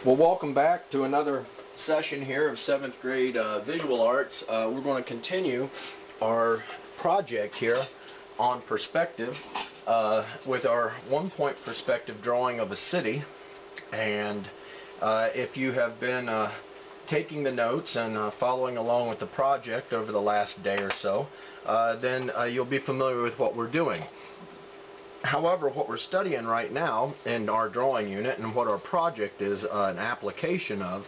Well, welcome back to another session here of 7th grade visual arts. We're going to continue our project here on perspective with our one-point perspective drawing of a city. And if you have been taking the notes and following along with the project over the last day or so, then you'll be familiar with what we're doing. However, what we're studying right now in our drawing unit and what our project is an application of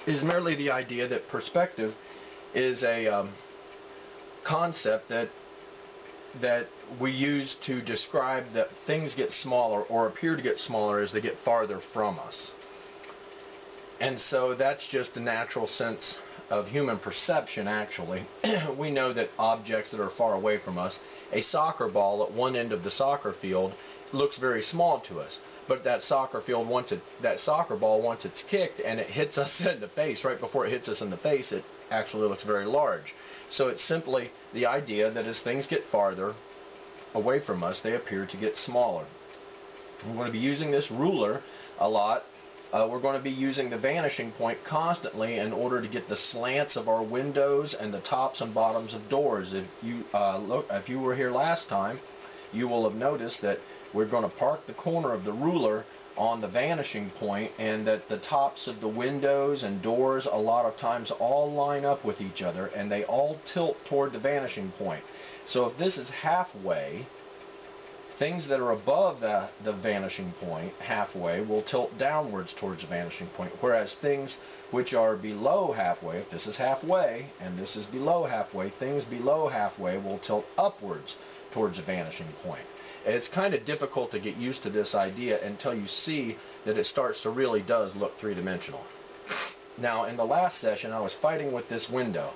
is merely the idea that perspective is a concept that we use to describe that things get smaller or appear to get smaller as they get farther from us. And so that's just the natural sense of human perception, actually. We know that objects that are far away from us, a soccer ball at one end of the soccer field looks very small to us. But that soccer ball, once it's kicked and it hits us in the face, right before it hits us in the face, it actually looks very large. So it's simply the idea that as things get farther away from us, they appear to get smaller. We're going to be using this ruler a lot. We're going to be using the vanishing point constantly in order to get the slants of our windows and the tops and bottoms of doors. If you were here last time, you will have noticed that we're going to park the corner of the ruler on the vanishing point, and that the tops of the windows and doors a lot of times all line up with each other and they all tilt toward the vanishing point. So if this is halfway, things that are above the vanishing point halfway will tilt downwards towards the vanishing point, whereas things which are below halfway, if this is halfway and this is below halfway, things below halfway will tilt upwards towards the vanishing point. It's kind of difficult to get used to this idea until you see that it starts to really does look three-dimensional. Now, in the last session, I was fighting with this window,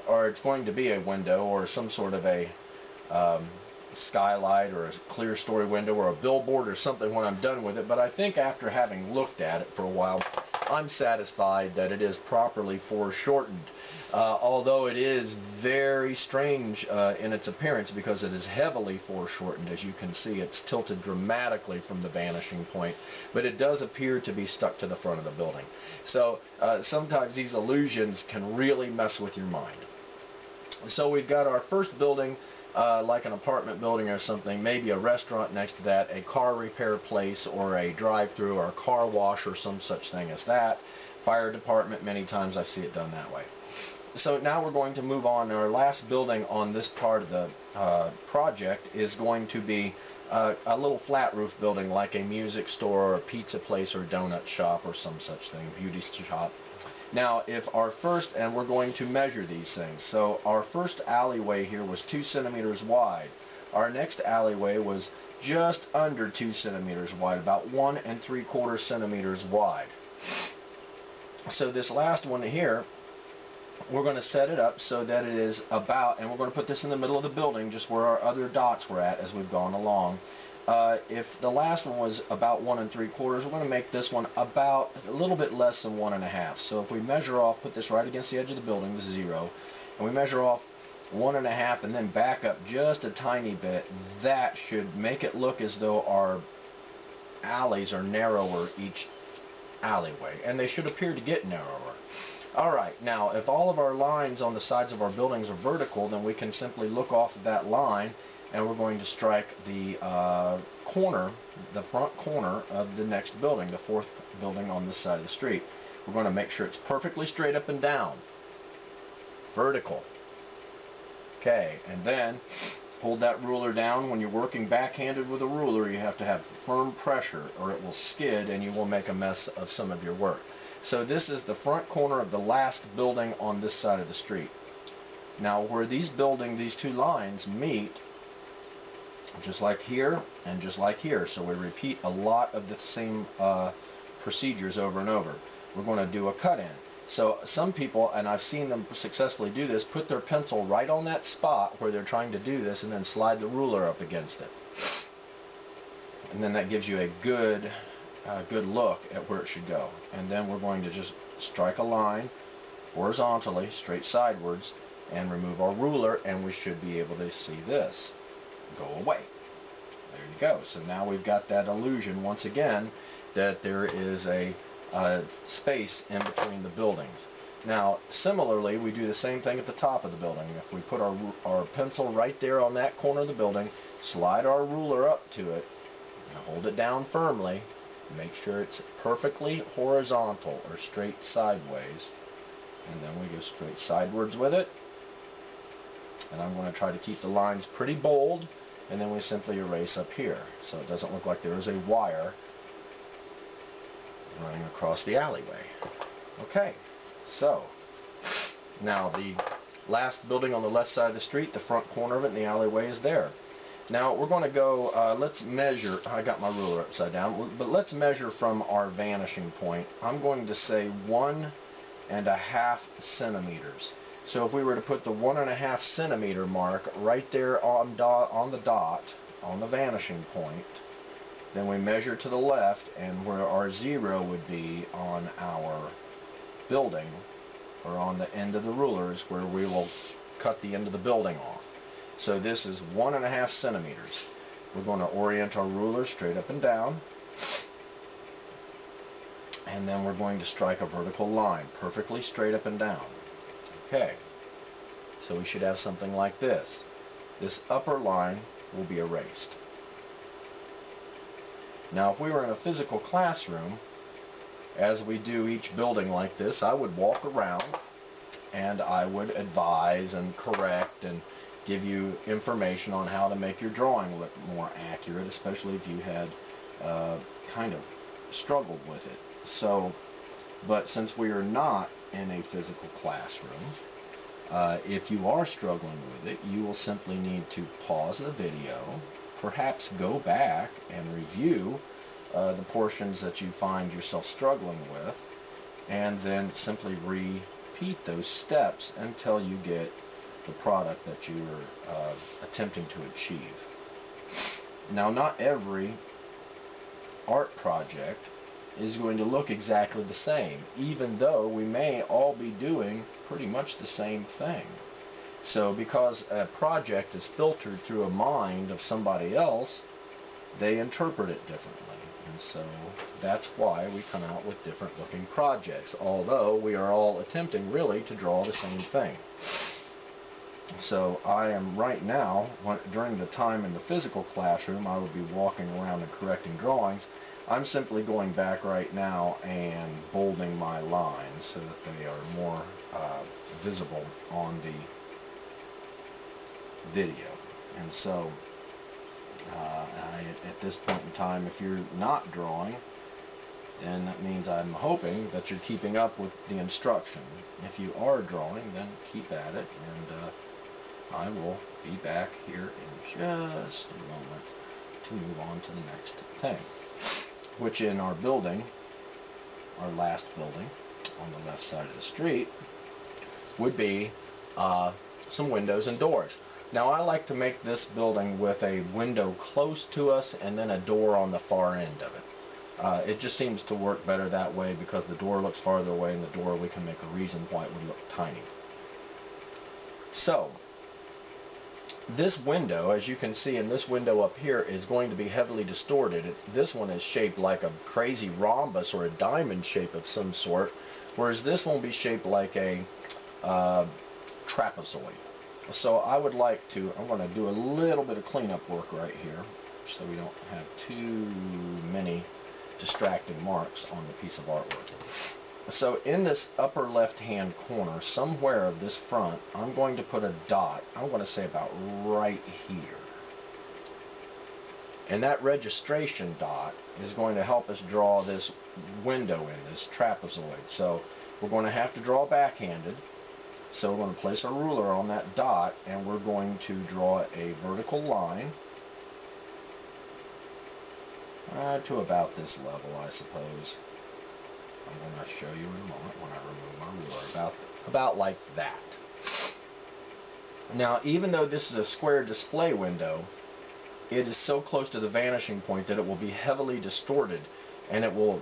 or it's going to be a window or some sort of a skylight or a clear story window or a billboard or something when I'm done with it, but I think after having looked at it for a while, I'm satisfied that it is properly foreshortened, although it is very strange in its appearance because it is heavily foreshortened. As you can see, it's tilted dramatically from the vanishing point, but it does appear to be stuck to the front of the building. So sometimes these illusions can really mess with your mind. So we've got our first building, like an apartment building or something, maybe a restaurant next to that, a car repair place or a drive-through or a car wash or some such thing as that. Fire department, many times I see it done that way. So now we're going to move on. Our last building on this part of the project is going to be a little flat roof building like a music store or a pizza place or a donut shop or some such thing, beauty shop. Now, if our first, and we're going to measure these things, so our first alleyway here was 2 centimeters wide. Our next alleyway was just under 2 centimeters wide, about 1 3/4 centimeters wide. So this last one here, we're going to set it up so that it is about, and we're going to put this in the middle of the building, just where our other dots were at as we've gone along. If the last one was about 1 3/4, we're going to make this one about a little bit less than 1 1/2. So if we measure off, put this right against the edge of the building, 0, and we measure off 1 1/2 and then back up just a tiny bit, that should make it look as though our alleys are narrower each alleyway, and they should appear to get narrower. Alright, now if all of our lines on the sides of our buildings are vertical, then we can simply look off of that line, and we're going to strike the corner, the front corner of the next building, the 4th building on this side of the street. We're going to make sure it's perfectly straight up and down. Vertical. Okay, and then hold that ruler down. When you're working backhanded with a ruler, you have to have firm pressure or it will skid and you will make a mess of some of your work. So this is the front corner of the last building on this side of the street. Now where these two lines meet, just like here and just like here, so we repeat a lot of the same procedures over and over. We're going to do a cut-in. So some people, and I've seen them successfully do this, put their pencil right on that spot where they're trying to do this and then slide the ruler up against it. And then that gives you a good look at where it should go. And then we're going to just strike a line horizontally, straight sidewards, and remove our ruler, and we should be able to see this go away. There you go. So now we've got that illusion once again that there is a space in between the buildings. Now, similarly, we do the same thing at the top of the building. If we put our pencil right there on that corner of the building, slide our ruler up to it, and hold it down firmly, make sure it's perfectly horizontal or straight sideways, and then we go straight sidewards with it. And I'm going to try to keep the lines pretty bold, and then we simply erase up here so it doesn't look like there is a wire running across the alleyway. Okay, so now the last building on the left side of the street, the front corner of it, and the alleyway is there. Now we're going to go, let's measure. I got my ruler upside down, but let's measure from our vanishing point. I'm going to say 1.5 centimeters. So if we were to put the 1.5 centimeter mark right there on the dot, on the vanishing point, then we measure to the left, and where our 0 would be on our building, or on the end of the ruler, is where we will cut the end of the building off. So this is 1.5 centimeters. We're going to orient our ruler straight up and down, and then we're going to strike a vertical line, perfectly straight up and down. Okay, so we should have something like this. This upper line will be erased. Now, if we were in a physical classroom, as we do each building like this, I would walk around and I would advise and correct and give you information on how to make your drawing look more accurate, especially if you had kind of struggled with it. So, but since we are not in a physical classroom, if you are struggling with it, you will simply need to pause the video, perhaps go back and review the portions that you find yourself struggling with, and then simply repeat those steps until you get the product that you're attempting to achieve. Now, not every art project is going to look exactly the same, even though we may all be doing pretty much the same thing. So because a project is filtered through a mind of somebody else, they interpret it differently. And so that's why we come out with different looking projects, although we are all attempting really to draw the same thing. So I am right now, during the time in the physical classroom, I would be walking around and correcting drawings. I'm simply going back right now and bolding my lines so that they are more visible on the video. And so at this point in time, if you're not drawing, then that means I'm hoping that you're keeping up with the instruction. If you are drawing, then keep at it, and I will be back here in just a moment to move on to the next thing, which in our building, our last building on the left side of the street, would be some windows and doors. Now, I like to make this building with a window close to us and then a door on the far end of it. It just seems to work better that way because the door looks farther away, and the door we can make a reason why it would look tiny. So, this window, as you can see in this window up here, is going to be heavily distorted. This one is shaped like a crazy rhombus or a diamond shape of some sort, whereas this one will be shaped like a trapezoid. So I would like to, I'm going to do a little bit of cleanup work right here so we don't have too many distracting marks on the piece of artwork. So in this upper left hand corner, somewhere of this front, I'm going to put a dot. I'm going to say about right here. And that registration dot is going to help us draw this window in, this trapezoid. So we're going to have to draw backhanded. So we're going to place our ruler on that dot, and we're going to draw a vertical line to about this level, I suppose. I'm going to show you in a moment when I remove my ruler, about like that. Now, even though this is a square display window, it is so close to the vanishing point that it will be heavily distorted, and it will,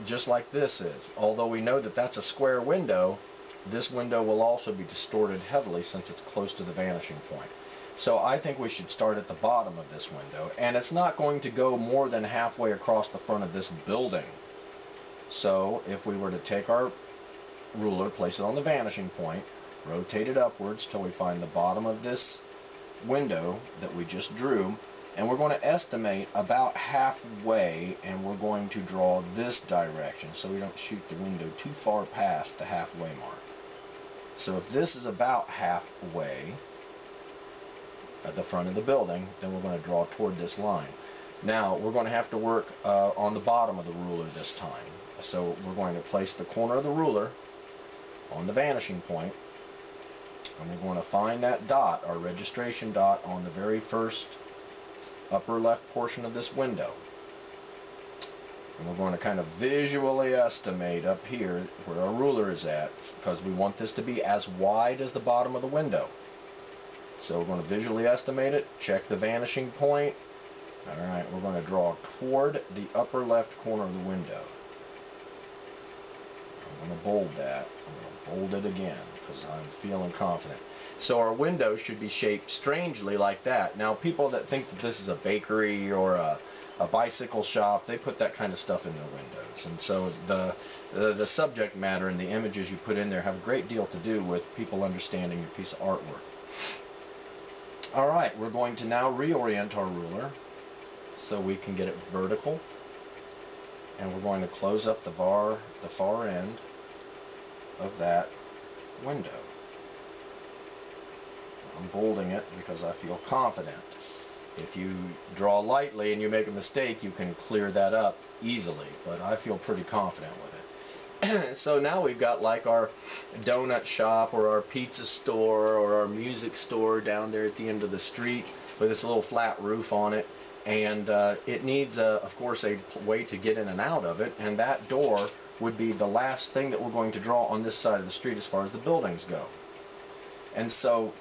just like this is. Although we know that that's a square window, this window will also be distorted heavily since it's close to the vanishing point. So I think we should start at the bottom of this window, and it's not going to go more than halfway across the front of this building. So if we were to take our ruler, place it on the vanishing point, rotate it upwards till we find the bottom of this window that we just drew, and we're going to estimate about halfway, and we're going to draw this direction so we don't shoot the window too far past the halfway mark. So if this is about halfway at the front of the building, then we're going to draw toward this line. Now we're going to have to work on the bottom of the ruler this time. So we're going to place the corner of the ruler on the vanishing point, and we're going to find that dot, our registration dot, on the very first upper left portion of this window. And we're going to kind of visually estimate up here where our ruler is at, because we want this to be as wide as the bottom of the window. So we're going to visually estimate it, check the vanishing point. Alright, we're going to draw toward the upper left corner of the window. I'm going to bold that. I'm going to bold it again because I'm feeling confident. So our window should be shaped strangely like that. Now people that think that this is a bakery or a bicycle shop, they put that kind of stuff in their windows. And so the subject matter and the images you put in there have a great deal to do with people understanding your piece of artwork. Alright, we're going to now reorient our ruler so we can get it vertical. And we're going to close up the far end of that window. I'm bolding it because I feel confident. If you draw lightly and you make a mistake, you can clear that up easily, but I feel pretty confident with it. So now we've got like our donut shop or our pizza store or our music store down there at the end of the street with this little flat roof on it, and it needs, of course, a way to get in and out of it, and that door would be the last thing that we're going to draw on this side of the street as far as the buildings go. And so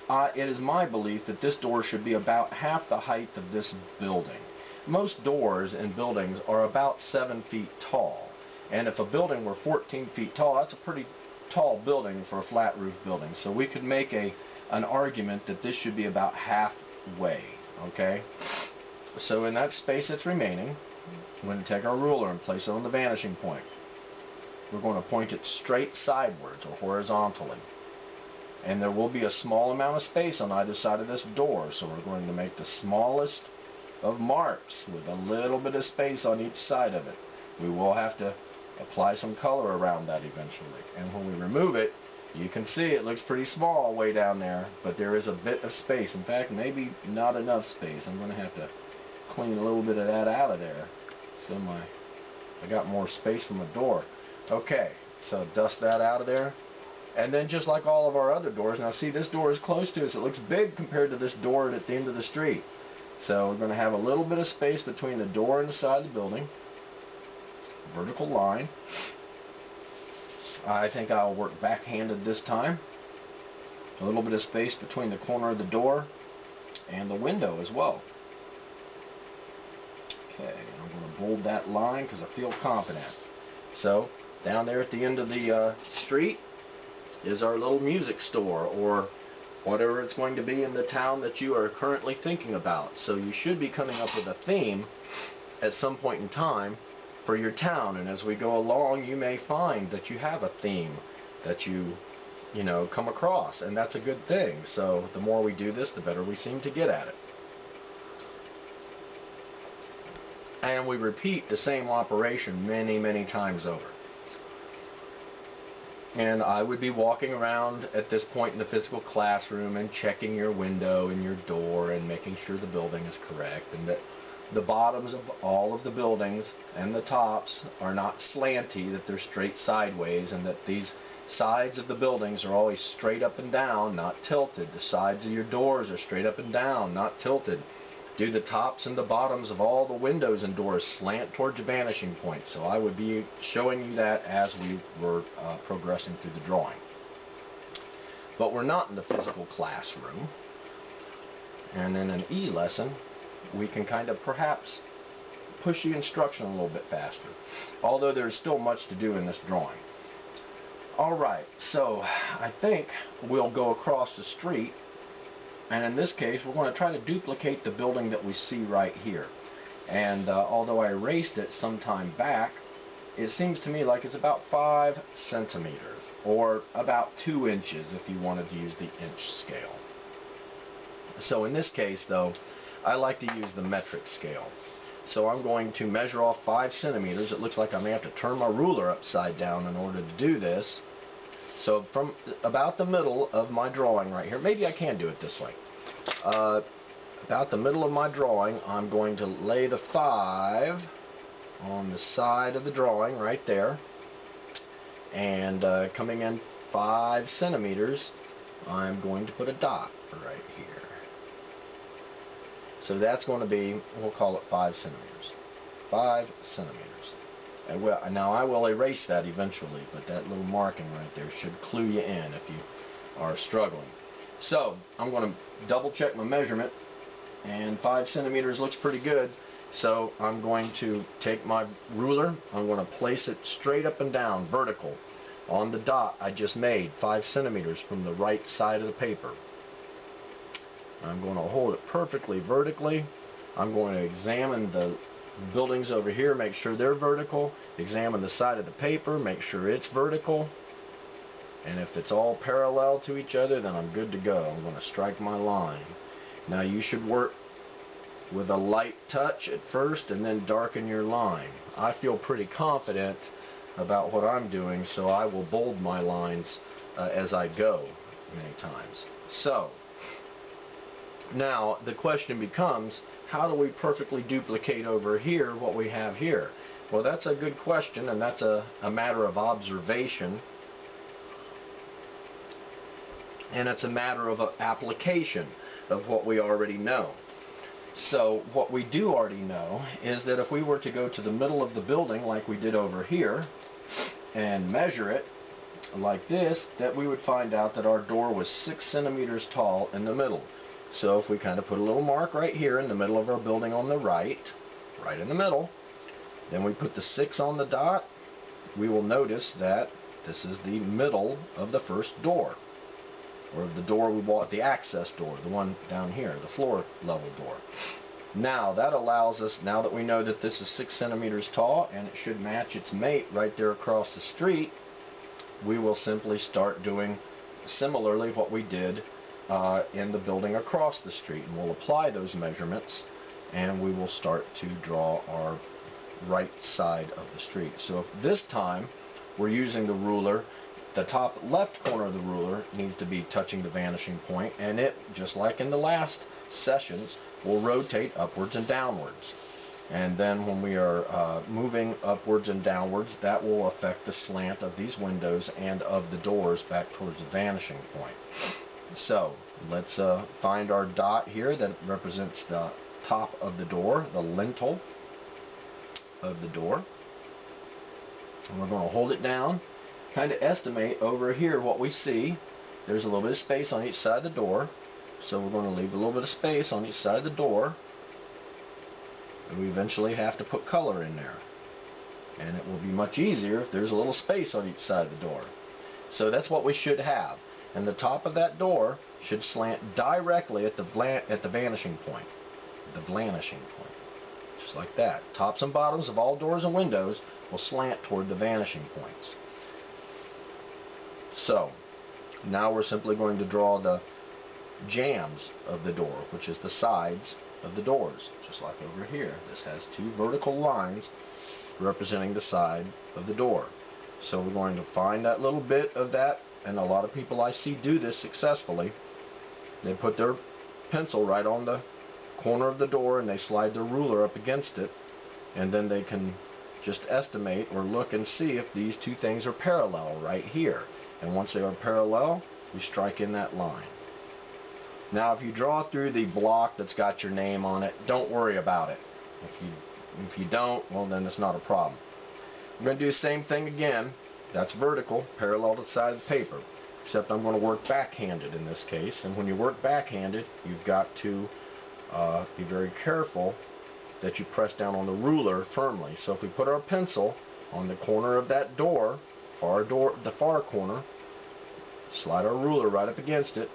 it is my belief that this door should be about half the height of this building. Most doors in buildings are about 7 feet tall, and if a building were 14 feet tall, that's a pretty tall building for a flat roof building. So we could make an argument that this should be about halfway, okay? So in that space that's remaining, I'm going to take our ruler and place it on the vanishing point. We're going to point it straight sidewards or horizontally. And there will be a small amount of space on either side of this door, so we're going to make the smallest of marks with a little bit of space on each side of it. We will have to apply some color around that eventually. And when we remove it, you can see it looks pretty small way down there, but there is a bit of space. In fact, maybe not enough space. I'm going to have to clean a little bit of that out of there. So I got more space from a door. Okay, so dust that out of there. And then just like all of our other doors, now see, this door is close to us. It looks big compared to this door at the end of the street. So we're going to have a little bit of space between the door and the side of the building. Vertical line. I think I'll work backhanded this time. A little bit of space between the corner of the door and the window as well. Okay, I'm going to bold that line because I feel confident. So down there at the end of the street is our little music store, or whatever it's going to be in the town that you are currently thinking about. So you should be coming up with a theme at some point in time for your town, and as we go along you may find that you have a theme that you come across, and that's a good thing. So the more we do this, the better we seem to get at it. And we repeat the same operation many, many times over. And I would be walking around at this point in the physical classroom and checking your window and your door and making sure the building is correct, and that the bottoms of all of the buildings and the tops are not slanty, that they're straight sideways, and that these sides of the buildings are always straight up and down, not tilted. The sides of your doors are straight up and down, not tilted. Do the tops and the bottoms of all the windows and doors slant towards the vanishing point? So I would be showing you that as we were progressing through the drawing. But we're not in the physical classroom. And in an E lesson, we can kind of perhaps push the instruction a little bit faster, although there's still much to do in this drawing. Alright, so I think we'll go across the street And in this case, we're going to try to duplicate the building that we see right here. And although I erased it some time back, it seems to me like it's about 5 centimeters, or about 2 inches if you wanted to use the inch scale. So in this case, though, I like to use the metric scale. So I'm going to measure off 5 centimeters. It looks like I may have to turn my ruler upside down in order to do this. So from about the middle of my drawing right here, maybe I can do it this way. About the middle of my drawing, I'm going to lay the 5 on the side of the drawing right there. And coming in 5 centimeters, I'm going to put a dot right here. So that's going to be, we'll call it 5 centimeters. 5 centimeters. And now I will erase that eventually, but that little marking right there should clue you in if you are struggling. So I'm going to double check my measurement, and 5 centimeters looks pretty good. So I'm going to take my ruler, I'm going to place it straight up and down, vertical, on the dot I just made, 5 centimeters from the right side of the paper. I'm going to hold it perfectly vertically. I'm going to examine the buildings over here, make sure they're vertical. Examine the side of the paper, make sure it's vertical. And if it's all parallel to each other, then I'm good to go. I'm going to strike my line. Now you should work with a light touch at first and then darken your line. I feel pretty confident about what I'm doing, so I will bold my lines as I go many times. So now the question becomes, how do we perfectly duplicate over here what we have here? Well, that's a good question, and that's a matter of observation, and it's a matter of application of what we already know. So what we do already know is that if we were to go to the middle of the building like we did over here and measure it like this, that we would find out that our door was 6 centimeters tall in the middle. So if we kind of put a little mark right here in the middle of our building on the right in the middle, then we put the 6 on the dot, we will notice that this is the middle of the first door, or the door we bought, the access door, the one down here, the floor level door. Now that allows us, now that we know that this is 6 centimeters tall and it should match its mate right there across the street, we will simply start doing similarly what we did in the building across the street, and we'll apply those measurements and we will start to draw our right side of the street. So if this time we're using the ruler, the top left corner of the ruler needs to be touching the vanishing point, and it, just like in the last sessions, will rotate upwards and downwards. And then when we are moving upwards and downwards, that will affect the slant of these windows and of the doors back towards the vanishing point. So let's find our dot here that represents the top of the door, the lintel of the door. And we're going to hold it down, kind of estimate over here what we see. There's a little bit of space on each side of the door, so we're going to leave a little bit of space on each side of the door. And we eventually have to put color in there, and it will be much easier if there's a little space on each side of the door. So that's what we should have, and the top of that door should slant directly at the vanishing point, just like that. Tops and bottoms of all doors and windows will slant toward the vanishing points. So now we're simply going to draw the jambs of the door, which is the sides of the doors, just like over here. This has 2 vertical lines representing the side of the door. So we're going to find that little bit of that, and a lot of people I see do this successfully. They put their pencil right on the corner of the door and they slide their ruler up against it, and then they can just estimate or look and see if these 2 things are parallel right here. And once they are parallel, we strike in that line. Now if you draw through the block that's got your name on it, don't worry about it. If you don't, well, then it's not a problem. We're going to do the same thing again. That's vertical, parallel to the side of the paper, except I'm going to work backhanded in this case. And when you work backhanded, you've got to be very careful that you press down on the ruler firmly. So if we put our pencil on the corner of that door, the far corner, slide our ruler right up against it,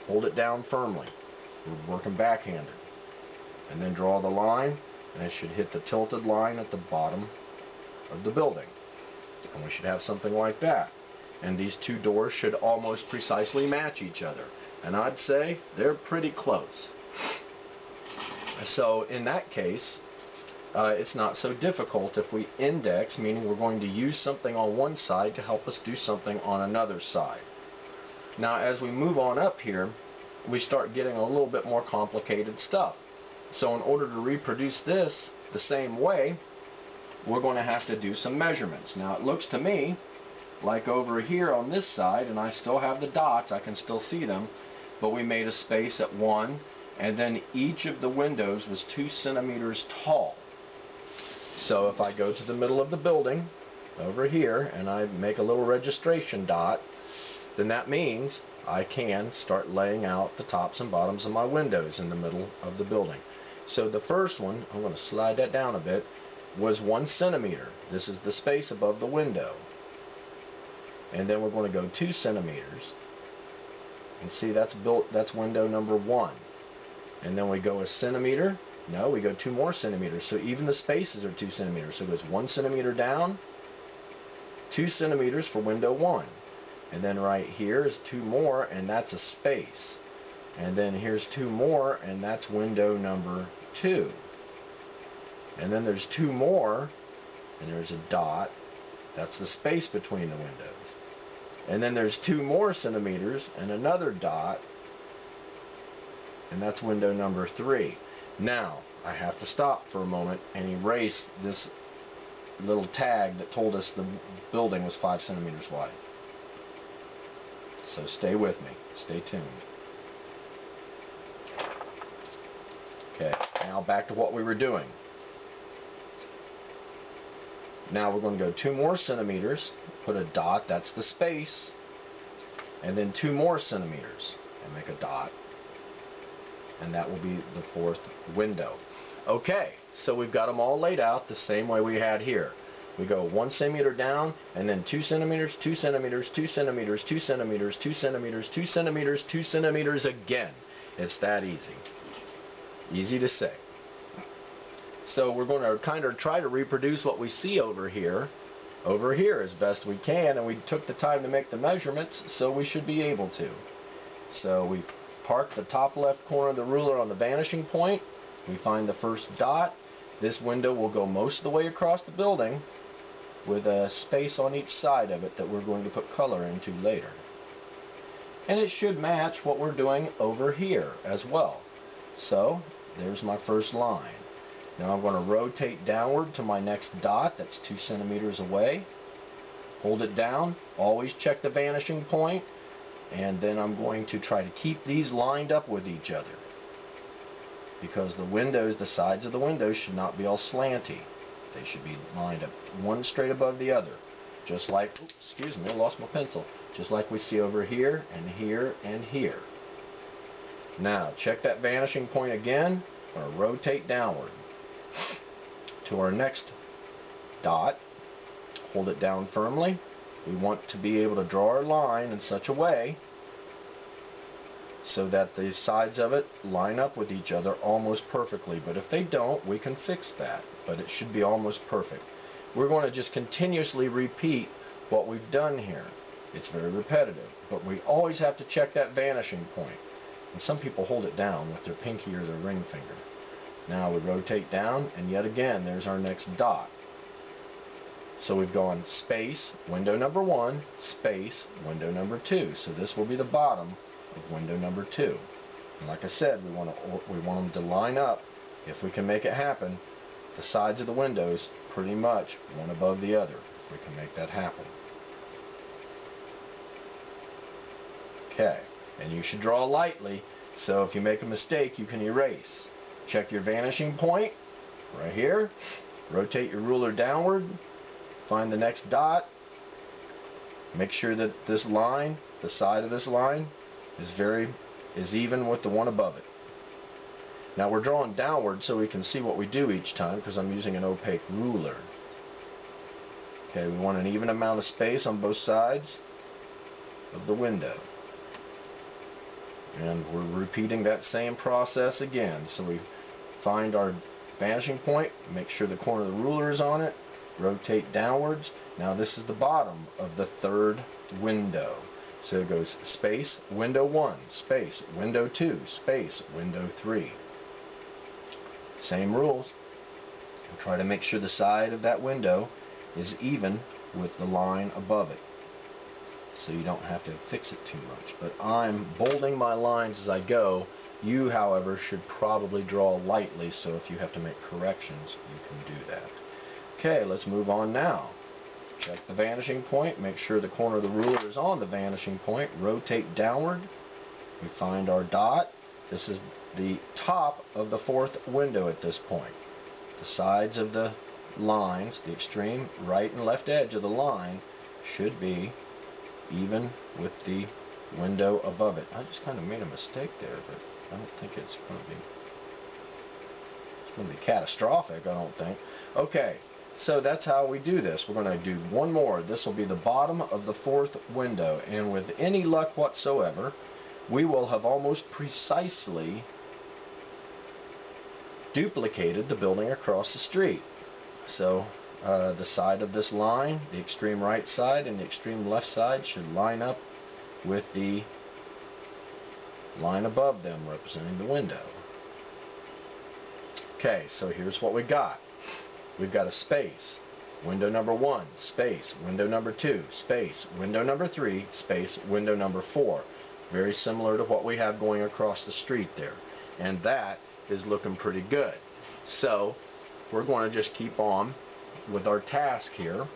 hold it down firmly. We're working backhanded. And then draw the line, and it should hit the tilted line at the bottom of the building. And we should have something like that. And these two doors should almost precisely match each other. And I'd say they're pretty close. So in that case, it's not so difficult if we index, meaning we're going to use something on one side to help us do something on another side. Now as we move on up here, we start getting a little bit more complicated stuff. So in order to reproduce this the same way, we're going to have to do some measurements. Now it looks to me like over here on this side, and I still have the dots, I can still see them, but we made a space at 1, and then each of the windows was 2 centimeters tall. So if I go to the middle of the building over here and I make a little registration dot, then that means I can start laying out the tops and bottoms of my windows in the middle of the building. So the first one, I'm going to slide that down a bit, was 1 centimeter. This is the space above the window. And then we're going to go 2 centimeters. And see, that's window number 1. And then we go a centimeter. No, we go 2 more centimeters. So even the spaces are 2 centimeters. So it goes 1 centimeter down, 2 centimeters for window 1. And then right here is 2 more, and that's a space. And then here's 2 more, and that's window number 2. And then there's 2 more, and there's a dot. That's the space between the windows. And then there's 2 more centimeters and another dot, and that's window number 3. Now, I have to stop for a moment and erase this little tag that told us the building was 5 centimeters wide. So stay with me. Stay tuned. Okay, now back to what we were doing. Now we're going to go 2 more centimeters, put a dot, that's the space, and then 2 more centimeters, and make a dot, and that will be the 4th window. Okay, so we've got them all laid out the same way we had here. We go 1 centimeter down, and then 2 centimeters, 2 centimeters, 2 centimeters, 2 centimeters, 2 centimeters, 2 centimeters, 2 centimeters again. It's that easy. Easy to say. So we're going to kind of try to reproduce what we see over here as best we can, and we took the time to make the measurements, so we should be able to. So we park the top left corner of the ruler on the vanishing point. We find the first dot. This window will go most of the way across the building with a space on each side of it that we're going to put color into later. And it should match what we're doing over here as well. So there's my first line. Now I'm going to rotate downward to my next dot that's 2 centimeters away. Hold it down. Always check the vanishing point. And then I'm going to try to keep these lined up with each other, because the windows, the sides of the windows should not be all slanty. They should be lined up one straight above the other. Just like, oops, excuse me, I lost my pencil. Just like we see over here and here and here. Now check that vanishing point again. I'm going to rotate downward to our next dot. Hold it down firmly. We want to be able to draw our line in such a way so that the sides of it line up with each other almost perfectly. But if they don't, we can fix that. But it should be almost perfect. We're going to just continuously repeat what we've done here. It's very repetitive, but we always have to check that vanishing point. And some people hold it down with their pinky or their ring finger. Now we rotate down, and yet again there's our next dot. So we've gone space, window number 1, space, window number 2. So this will be the bottom of window number 2. And like I said, we want them to line up, if we can make it happen, the sides of the windows pretty much one above the other, if we can make that happen. Okay, and you should draw lightly, so if you make a mistake, you can erase. Check your vanishing point, right here. Rotate your ruler downward. Find the next dot. Make sure that this line, the side of this line, is even with the one above it. Now we're drawing downward so we can see what we do each time, because I'm using an opaque ruler. Okay, we want an even amount of space on both sides of the window. And we're repeating that same process again. So we find our vanishing point, make sure the corner of the ruler is on it, rotate downwards. Now this is the bottom of the third window. So it goes space, window 1, space, window 2, space, window 3. Same rules. Try to make sure the side of that window is even with the line above it, so you don't have to fix it too much. But I'm bolding my lines as I go. You, however, should probably draw lightly, so if you have to make corrections, you can do that. Okay, let's move on now. Check the vanishing point, make sure the corner of the ruler is on the vanishing point, rotate downward. We find our dot. This is the top of the fourth window at this point. The sides of the lines, the extreme right and left edge of the line, should be even with the window above it. I just kind of made a mistake there, but I don't think it's going to be catastrophic, I don't think. Okay, so that's how we do this. We're going to do one more. This will be the bottom of the fourth window, and with any luck whatsoever, we will have almost precisely duplicated the building across the street. So the side of this line, the extreme right side and the extreme left side, should line up with the line above them representing the window. Okay, so here's what we got. We've got a space, window number 1, space, window number 2, space, window number 3, space, window number 4. Very similar to what we have going across the street there. And that is looking pretty good. So we're going to just keep on with our task here,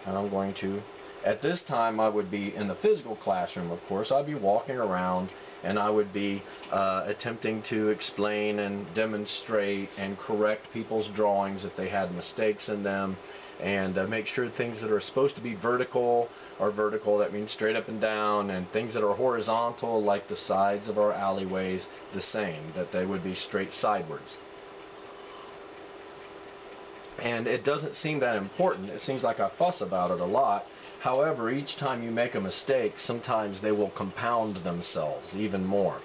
and I'm going to, at this time I would be in the physical classroom, of course. I'd be walking around and I would be attempting to explain and demonstrate and correct people's drawings if they had mistakes in them, and make sure things that are supposed to be vertical are vertical. That means straight up and down, and things that are horizontal, like the sides of our alleyways, the same, that they would be straight sidewards. And it doesn't seem that important. It seems like I fuss about it a lot. However, each time you make a mistake, sometimes they will compound themselves even more.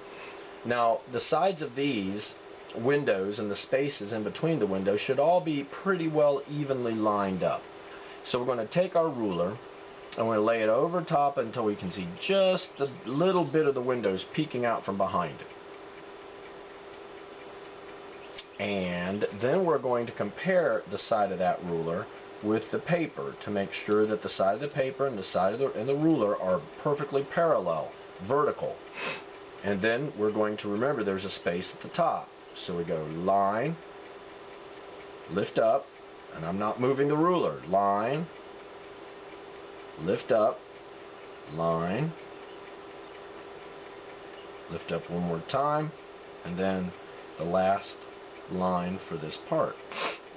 Now, the sides of these windows and the spaces in between the windows should all be pretty well evenly lined up. So we're going to take our ruler and we're going to lay it over top until we can see just the little bit of the windows peeking out from behind it. And then we're going to compare the side of that ruler with the paper to make sure that the side of the paper and the side of the ruler are perfectly parallel, vertical. And then we're going to remember there's a space at the top. So we go line, lift up, and I'm not moving the ruler. Line, lift up, line, lift up one more time, and then the last line for this part.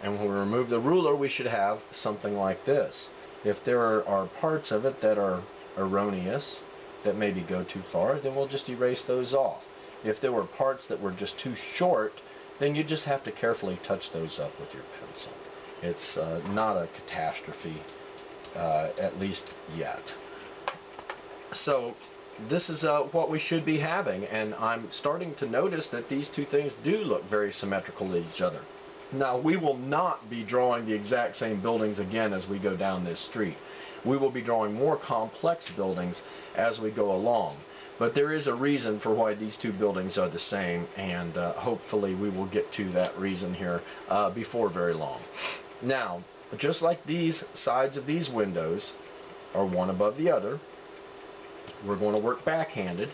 And when we remove the ruler, we should have something like this. If there are parts of it that are erroneous, that maybe go too far, then we'll just erase those off. If there were parts that were just too short, then you just have to carefully touch those up with your pencil. It's not a catastrophe, at least yet. So this is what we should be having, and I'm starting to notice that these two things do look very symmetrical to each other. Now, we will not be drawing the exact same buildings again as we go down this street. We will be drawing more complex buildings as we go along. But there is a reason for why these two buildings are the same, and hopefully we will get to that reason here before very long. Now, just like these sides of these windows are one above the other, we're going to work backhanded.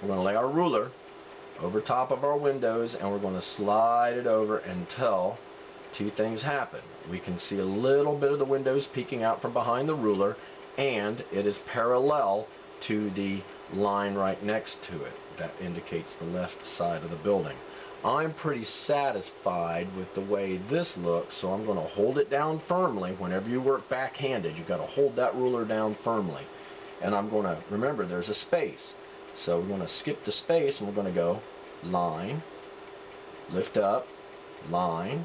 We're going to lay our ruler over top of our windows, and we're going to slide it over until two things happen. We can see a little bit of the windows peeking out from behind the ruler, and it is parallel to the line right next to it. That indicates the left side of the building. I'm pretty satisfied with the way this looks, so I'm going to hold it down firmly. Whenever you work backhanded, you've got to hold that ruler down firmly. And I'm going to, remember, there's a space. So we're going to skip the space, and we're going to go line, lift up, line,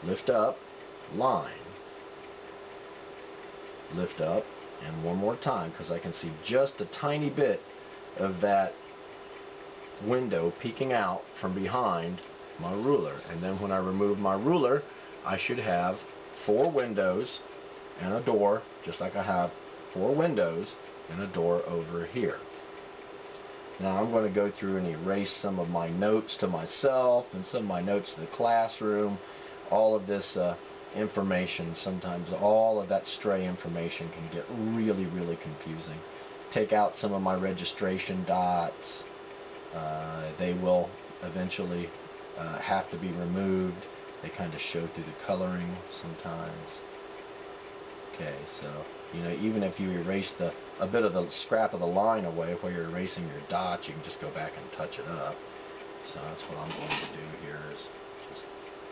lift up, line, lift up, and one more time, because I can see just a tiny bit of that window peeking out from behind my ruler. And then when I remove my ruler, I should have 4 windows and a door, just like I have 4 windows and a door over here. Now I'm going to go through and erase some of my notes to myself and some of my notes to the classroom. All of this information, sometimes all of that stray information can get really, really confusing. Take out some of my registration dots. They will eventually have to be removed. They kind of show through the coloring sometimes. Okay, so even if you erase a bit of the scrap of the line away while you're erasing your dots, you can just go back and touch it up. So that's what I'm going to do here, is just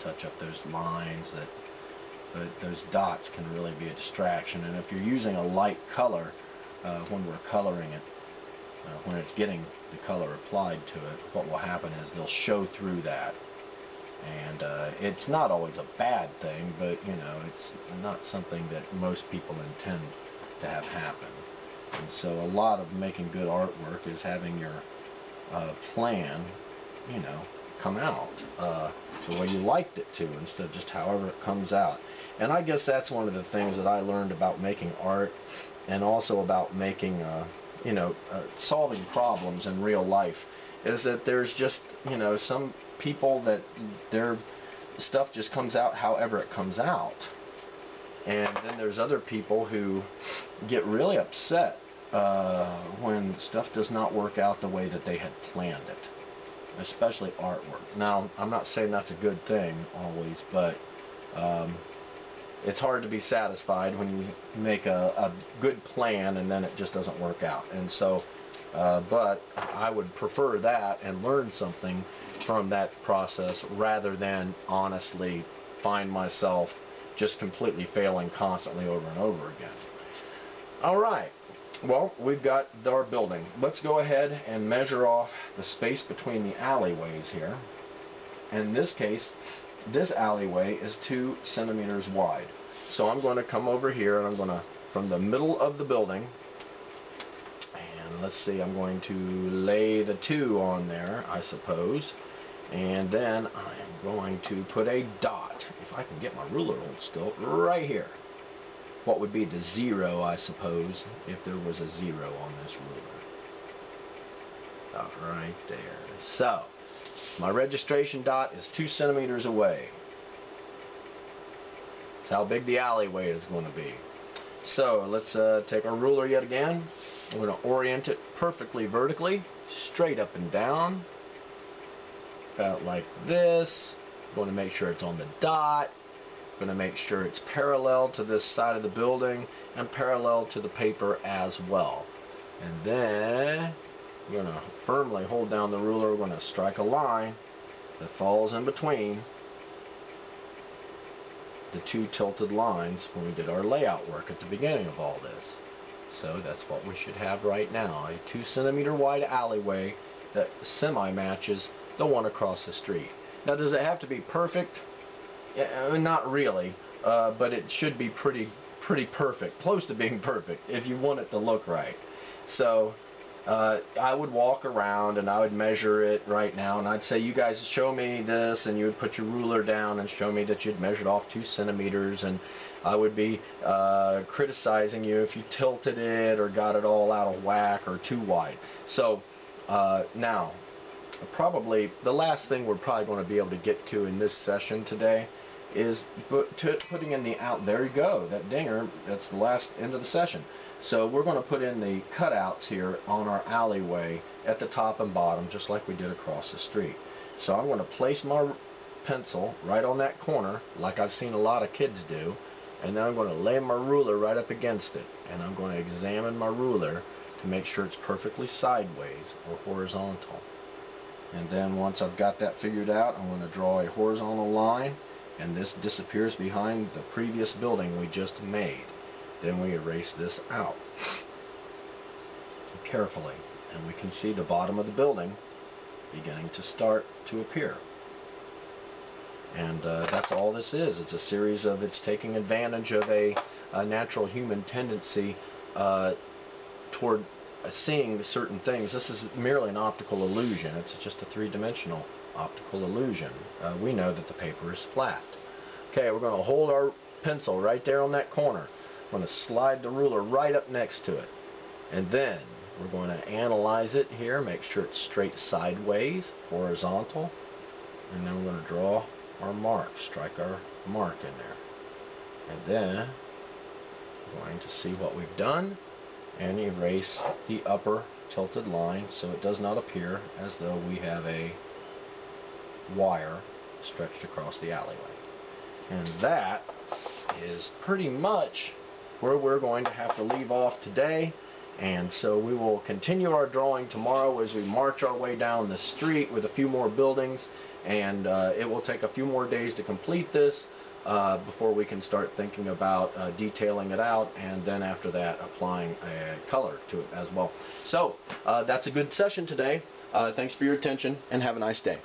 touch up those lines. Those dots can really be a distraction, and if you're using a light color when we're coloring it, when it's getting the color applied to it, what will happen is they'll show through that. And it's not always a bad thing, but it's not something that most people intend to have happen. And so a lot of making good artwork is having your plan, come out the way you liked it to, instead of just however it comes out. And I guess that's one of the things that I learned about making art, and also about making solving problems in real life, is that there's just some people that their stuff just comes out however it comes out, and then there's other people who get really upset when stuff does not work out the way that they had planned it, especially artwork. Now, I'm not saying that's a good thing always, but it's hard to be satisfied when you make a good plan and then it just doesn't work out. And so but I would prefer that and learn something from that process, rather than honestly find myself just completely failing constantly over and over again. Alright, well, we've got our building. Let's go ahead and measure off the space between the alleyways here. In this case, this alleyway is 2 centimeters wide. So I'm going to come over here, and I'm going to, from the middle of the building, let's see, I'm going to lay the 2 on there, I suppose, and then I am going to put a dot, if I can get my ruler hold still, right here. What would be the 0, I suppose, if there was a 0 on this ruler. Dot right there. So, my registration dot is 2 centimeters away. That's how big the alleyway is going to be. So, let's take our ruler yet again. I'm going to orient it perfectly vertically, straight up and down, about like this. I'm going to make sure it's on the dot. I'm going to make sure it's parallel to this side of the building and parallel to the paper as well. And then I'm going to firmly hold down the ruler. We're going to strike a line that falls in between the 2 tilted lines when we did our layout work at the beginning of all this. So that's what we should have right now, a 2 centimeter wide alleyway that semi-matches the one across the street. Now, does it have to be perfect? Not really, but it should be pretty perfect, close to being perfect, if you want it to look right. So I would walk around and I would measure it right now, and I'd say, you guys show me this, and you would put your ruler down and show me that you'd measured off 2 centimeters, and I would be criticizing you if you tilted it or got it all out of whack or too wide. So now, probably the last thing we're probably going to be able to get to in this session today is putting in the out. There you go, that dinger. That's the last end of the session. So we're going to put in the cutouts here on our alleyway at the top and bottom, just like we did across the street. So I'm going to place my pencil right on that corner, like I've seen a lot of kids do, and then I'm going to lay my ruler right up against it, and I'm going to examine my ruler to make sure it's perfectly sideways or horizontal. And then once I've got that figured out, I'm going to draw a horizontal line, and this disappears behind the previous building we just made. Then we erase this out carefully, and we can see the bottom of the building beginning to start to appear. And that's all this is. It's a series of, it's taking advantage of a natural human tendency toward seeing certain things. This is merely an optical illusion. It's just a three-dimensional optical illusion. We know that the paper is flat. Okay, we're going to hold our pencil right there on that corner. We're going to slide the ruler right up next to it. And then we're going to analyze it here, make sure it's straight sideways, horizontal. And then we're going to draw our mark, strike our mark in there. And then we're going to see what we've done and erase the upper tilted line so it does not appear as though we have a wire stretched across the alleyway. And that is pretty much where we're going to have to leave off today. And so we will continue our drawing tomorrow as we march our way down the street with a few more buildings, and it will take a few more days to complete this before we can start thinking about detailing it out, and then after that applying a color to it as well. So that's a good session today. Thanks for your attention and have a nice day.